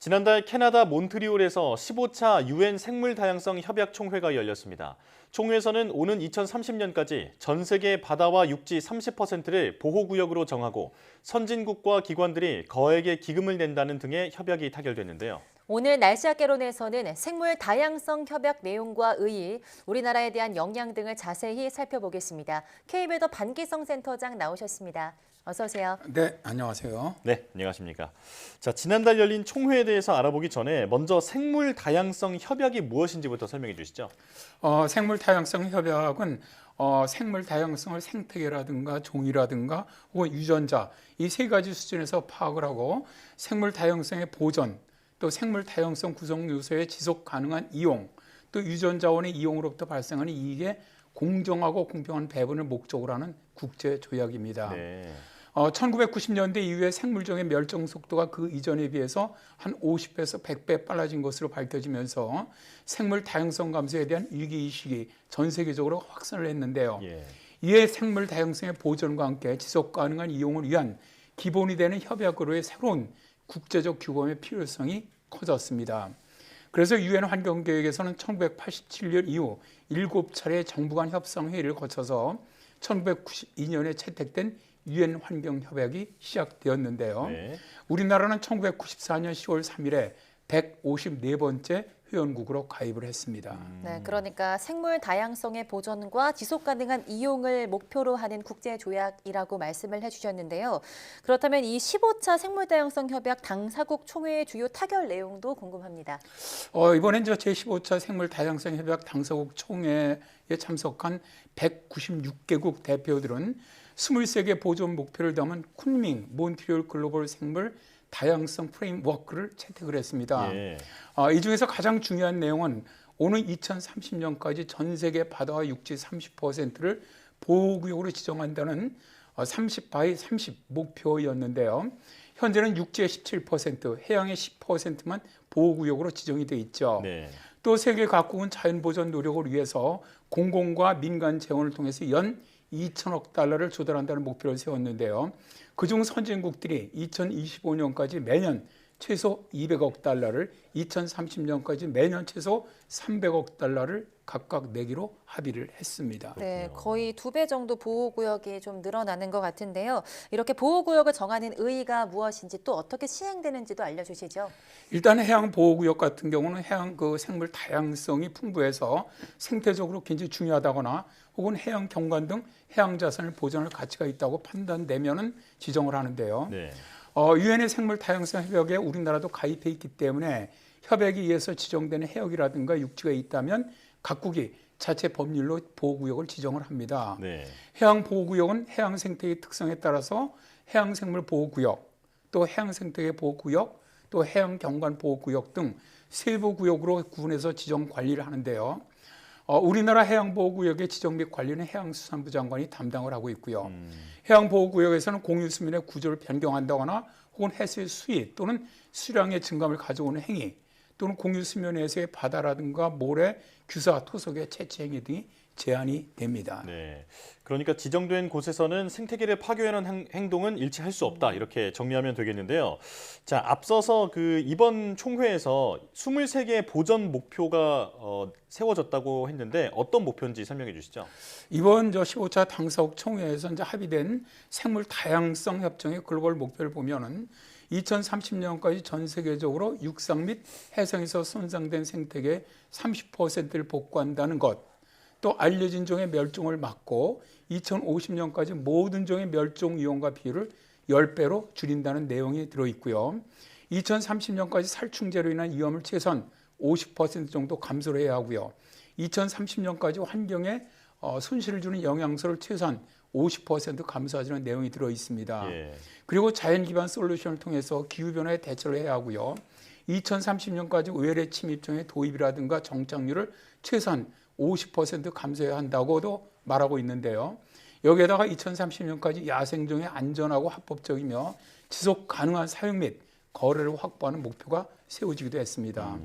지난달 캐나다 몬트리올에서 15차 유엔 생물다양성 협약 총회가 열렸습니다. 총회에서는 오는 2030년까지 전 세계 바다와 육지 30%를 보호구역으로 정하고 선진국과 기관들이 거액의 기금을 낸다는 등의 협약이 타결됐는데요. 오늘 날씨학 개론에서는 생물 다양성 협약 내용과 의의, 우리나라에 대한 영향 등을 자세히 살펴보겠습니다. KB더 반기성 센터장 나오셨습니다. 어서 오세요. 네, 안녕하세요. 네, 안녕하십니까. 자, 지난달 열린 총회에 대해서 알아보기 전에 먼저 생물 다양성 협약이 무엇인지부터 설명해 주시죠. 생물 다양성 협약은 생물 다양성을 생태계라든가 종이라든가 혹은 유전자 이 세 가지 수준에서 파악을 하고 생물 다양성의 보전, 또 생물 다양성 구성 요소의 지속 가능한 이용, 또 유전자원의 이용으로부터 발생하는 이익의 공정하고 공평한 배분을 목적으로 하는 국제 조약입니다. 네. 1990년대 이후에 생물종의 멸종 속도가 그 이전에 비해서 한 50배에서 100배 빨라진 것으로 밝혀지면서 생물 다양성 감소에 대한 위기의식이 전 세계적으로 확산을 했는데요. 이에 생물 다양성의 보존과 함께 지속 가능한 이용을 위한 기본이 되는 협약으로의 새로운 국제적 규범의 필요성이 커졌습니다. 그래서 유엔 환경계획에서는 1987년 이후 7차례 정부 간 협상 회의를 거쳐서 1992년에 채택된 유엔 환경협약이 시작되었는데요. 네. 우리나라는 1994년 10월 3일에 154번째 회원국으로 가입을 했습니다. 네, 그러니까 생물 다양성의 보존과 지속 가능한 이용을 목표로 하는 국제 조약이라고 말씀을 해주셨는데요. 그렇다면 이 15차 생물 다양성 협약 당사국 총회의 주요 타결 내용도 궁금합니다. 이번엔 제15차 생물 다양성 협약 당사국 총회에 참석한 196개국 대표들은 23개 보존 목표를 담은 쿤밍 몬트리올 글로벌 생물 다양성 프레임워크를 채택을 했습니다. 이 중에서 가장 중요한 내용은 오는 2030년까지 전 세계 바다와 육지 30%를 보호구역으로 지정한다는 30by30 목표였는데요. 현재는 육지의 17%, 해양의 10%만 보호구역으로 지정이 돼 있죠. 네. 또 세계 각국은 자연보전 노력을 위해서 공공과 민간 재원을 통해서 연 2천억 달러를 조달한다는 목표를 세웠는데요. 그중 선진국들이 2025년까지 매년 최소 200억 달러를, 2030년까지 매년 최소 300억 달러를 각각 내기로 합의를 했습니다. 네, 거의 2배 정도 보호구역이 좀 늘어나는 것 같은데요. 이렇게 보호구역을 정하는 의의가 무엇인지 또 어떻게 시행되는지도 알려주시죠. 일단 해양보호구역 같은 경우는 해양 생물 다양성이 풍부해서 생태적으로 굉장히 중요하다거나 혹은 해양 경관 등 해양 자산을 보존할 가치가 있다고 판단되면은 지정을 하는데요. 네. 유엔의 생물 다양성 협약에 우리나라도 가입해 있기 때문에 협약에 의해서 지정되는 해역이라든가 육지가 있다면 각국이 자체 법률로 보호구역을 지정을 합니다. 네. 해양보호구역은 해양 생태계 특성에 따라서 해양생물 보호구역, 또 해양생태계 보호구역, 또 해양경관보호구역 등 세부 구역으로 구분해서 지정 관리를 하는데요. 우리나라 해양보호구역의 지정 및 관리는 해양수산부 장관이 담당을 하고 있고요. 해양보호구역에서는 공유수면의 구조를 변경한다거나 혹은 해수의 수위 또는 수량의 증감을 가져오는 행위 또는 공유수면에서의 바다라든가 모래, 규사, 토속의 채취 행위 등이 제한이 됩니다. 네. 그러니까 지정된 곳에서는 생태계를 파괴하는 행동은 일치할 수 없다. 이렇게 정리하면 되겠는데요. 자, 앞서서 이번 총회에서 23개의 보전 목표가 세워졌다고 했는데 어떤 목표인지 설명해 주시죠. 이번 15차 당사국 총회에서 합의된 생물 다양성 협정의 글로벌 목표를 보면은 2030년까지 전 세계적으로 육상 및 해상에서 손상된 생태계 30%를 복구한다는 것, 또 알려진 종의 멸종을 막고 2050년까지 모든 종의 멸종 위험과 비율을 10배로 줄인다는 내용이 들어있고요. 2030년까지 살충제로 인한 위험을 최소한 50% 정도 감소를 해야 하고요. 2030년까지 환경에 손실을 주는 영양소를 최소한 50% 감소하자는 내용이 들어있습니다. 그리고 자연 기반 솔루션을 통해서 기후변화에 대처를 해야 하고요. 2030년까지 외래 침입종의 도입이라든가 정착률을 최소한 50% 감소해야 한다고도 말하고 있는데요. 여기에다가 2030년까지 야생종의 안전하고 합법적이며 지속 가능한 사용 및 거래를 확보하는 목표가 세워지기도 했습니다.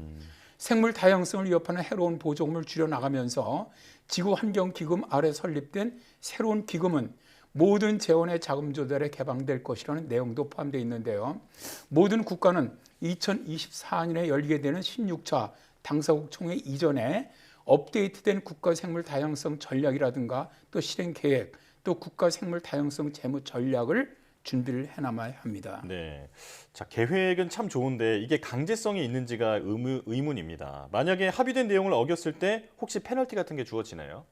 생물 다양성을 위협하는 해로운 보조금을 줄여나가면서 지구환경기금 아래 설립된 새로운 기금은 모든 재원의 자금 조달에 개방될 것이라는 내용도 포함되어 있는데요. 모든 국가는 2024년에 열리게 되는 16차 당사국 총회 이전에 업데이트된 국가 생물 다양성 전략이라든가 또 실행 계획, 또 국가 생물 다양성 재무 전략을 준비를 해나가야 합니다. 네. 자, 계획은 참 좋은데 이게 강제성이 있는지가 의문입니다. 만약에 합의된 내용을 어겼을 때 혹시 페널티 같은 게 주어지나요?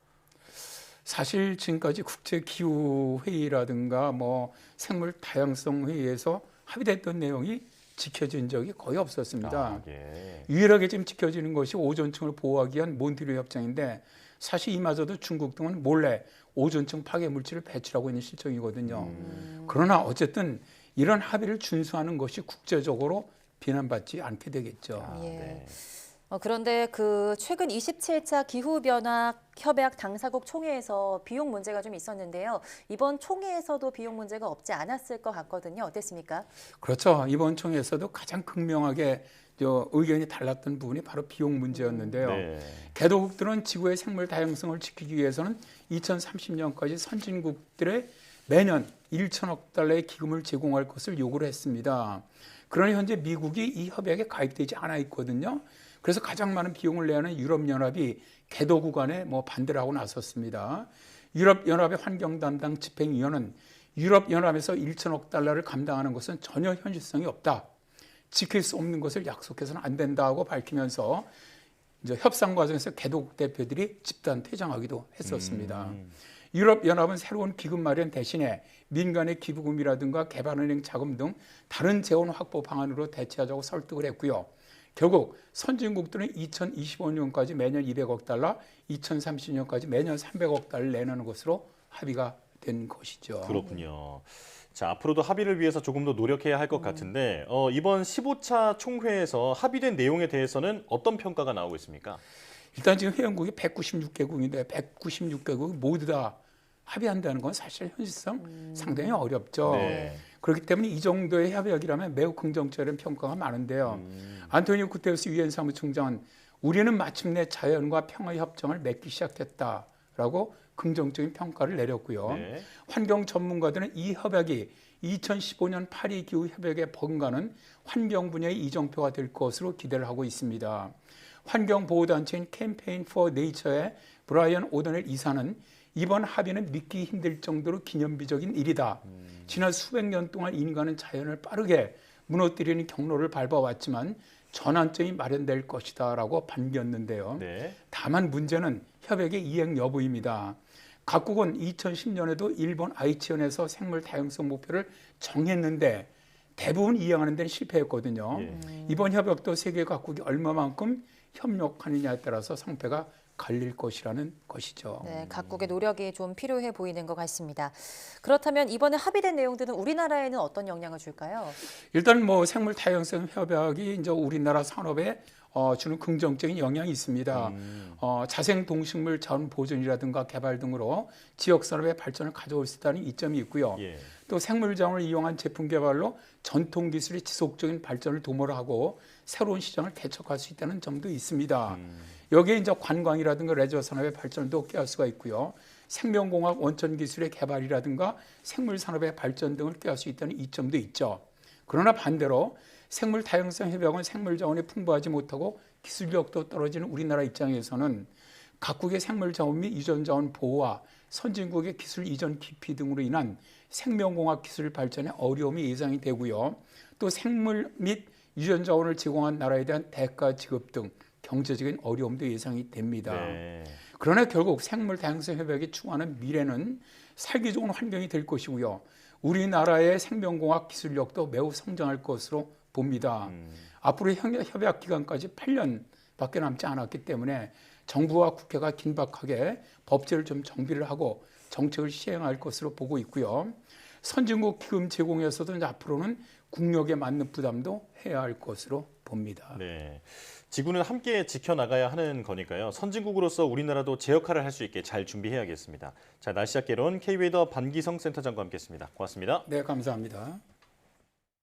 사실 지금까지 국제기후회의라든가 뭐 생물 다양성 회의에서 합의됐던 내용이 지켜진 적이 거의 없었습니다. 아, 예. 유일하게 지금 지켜지는 것이 오존층을 보호하기 위한 몬트리올 협정인데 사실 이마저도 중국 등은 몰래 오존층 파괴 물질을 배출하고 있는 실정이거든요. 그러나 어쨌든 이런 합의를 준수하는 것이 국제적으로 비난받지 않게 되겠죠. 아, 예. 네. 그런데 그 최근 27차 기후변화 협약 당사국 총회에서 비용 문제가 좀 있었는데요. 이번 총회에서도 비용 문제가 없지 않았을 것 같거든요. 어땠습니까? 그렇죠. 이번 총회에서도 가장 극명하게 의견이 달랐던 부분이 바로 비용 문제였는데요. 네. 개도국들은 지구의 생물 다양성을 지키기 위해서는 2030년까지 선진국들의 매년 1천억 달러의 기금을 제공할 것을 요구를 했습니다. 그러나 현재 미국이 이 협약에 가입되지 않아 있거든요. 그래서 가장 많은 비용을 내야 하는 유럽연합이 개도국 간에 반대를 하고 나섰습니다. 유럽연합의 환경 담당 집행위원은 유럽연합에서 1천억 달러를 감당하는 것은 전혀 현실성이 없다. 지킬 수 없는 것을 약속해서는 안 된다고 밝히면서 이제 협상 과정에서 개도국 대표들이 집단 퇴장하기도 했었습니다. 유럽연합은 새로운 기금 마련 대신에 민간의 기부금이라든가 개발은행 자금 등 다른 재원 확보 방안으로 대체하자고 설득을 했고요. 결국 선진국들은 2025년까지 매년 200억 달러, 2030년까지 매년 300억 달러를 내놓는 것으로 합의가 된 것이죠. 그렇군요. 자, 앞으로도 합의를 위해서 조금 더 노력해야 할 것 같은데 이번 15차 총회에서 합의된 내용에 대해서는 어떤 평가가 나오고 있습니까? 일단 지금 회원국이 196개국인데 196개국이 모두 다 합의한다는 건 사실 현실성 상당히 어렵죠. 네. 그렇기 때문에 이 정도의 협약이라면 매우 긍정적인 평가가 많은데요. 안토니오 구테레스 유엔 사무총장은 우리는 마침내 자연과 평화의 협정을 맺기 시작했다라고 긍정적인 평가를 내렸고요. 네. 환경 전문가들은 이 협약이 2015년 파리 기후 협약에 버금가는 환경 분야의 이정표가 될 것으로 기대를 하고 있습니다. 환경 보호 단체인 캠페인 포 네이처의 브라이언 오더넬 이사는 이번 합의는 믿기 힘들 정도로 기념비적인 일이다. 지난 수백 년 동안 인간은 자연을 빠르게 무너뜨리는 경로를 밟아왔지만 전환점이 마련될 것이다라고 반겼는데요. 네. 다만 문제는 협약의 이행 여부입니다. 각국은 2010년에도 일본 아이치현에서 생물 다양성 목표를 정했는데 대부분 이행하는 데는 실패했거든요. 예. 이번 협약도 세계 각국이 얼마만큼 협력하느냐에 따라서 성패가 갈릴 것이라는 것이죠. 네, 각국의 노력이 좀 필요해 보이는 것 같습니다. 그렇다면 이번에 합의된 내용들은 우리나라에는 어떤 영향을 줄까요? 일단 생물 다양성 협약이 이제 우리나라 산업에 주는 긍정적인 영향이 있습니다. 자생 동식물 자원 보존이라든가 개발 등으로 지역 산업의 발전을 가져올 수 있다는 이점이 있고요. 예. 또 생물 자원을 이용한 제품 개발로 전통 기술의 지속적인 발전을 도모하고 새로운 시장을 개척할 수 있다는 점도 있습니다. 여기에 이제 관광이라든가 레저 산업의 발전도 꾀할 수가 있고요. 생명공학 원천 기술의 개발이라든가 생물 산업의 발전 등을 꾀할 수 있다는 이점도 있죠. 그러나 반대로 생물 다양성 협약은 생물 자원이 풍부하지 못하고 기술력도 떨어지는 우리나라 입장에서는 각국의 생물 자원 및 유전 자원 보호와 선진국의 기술 이전 기피 등으로 인한 생명공학 기술 발전에 어려움이 예상이 되고요. 또 생물 및 유전 자원을 제공한 나라에 대한 대가 지급 등 경제적인 어려움도 예상이 됩니다. 네. 그러나 결국 생물 다양성 협약이 추구하는 미래는 살기 좋은 환경이 될 것이고요. 우리나라의 생명공학 기술력도 매우 성장할 것으로 봅니다. 앞으로 협약 기간까지 8년밖에 남지 않았기 때문에 정부와 국회가 긴박하게 법제를 좀 정비를 하고 정책을 시행할 것으로 보고 있고요. 선진국 기금 제공에서도 이제 앞으로는 국력에 맞는 부담도 해야 할 것으로 봅니다. 네. 지구는 함께 지켜나가야 하는 거니까요. 선진국으로서 우리나라도 제 역할을 할 수 있게 잘 준비해야겠습니다. 자, 날씨학개론 K-웨더 반기성 센터장과 함께했습니다. 고맙습니다. 네, 감사합니다.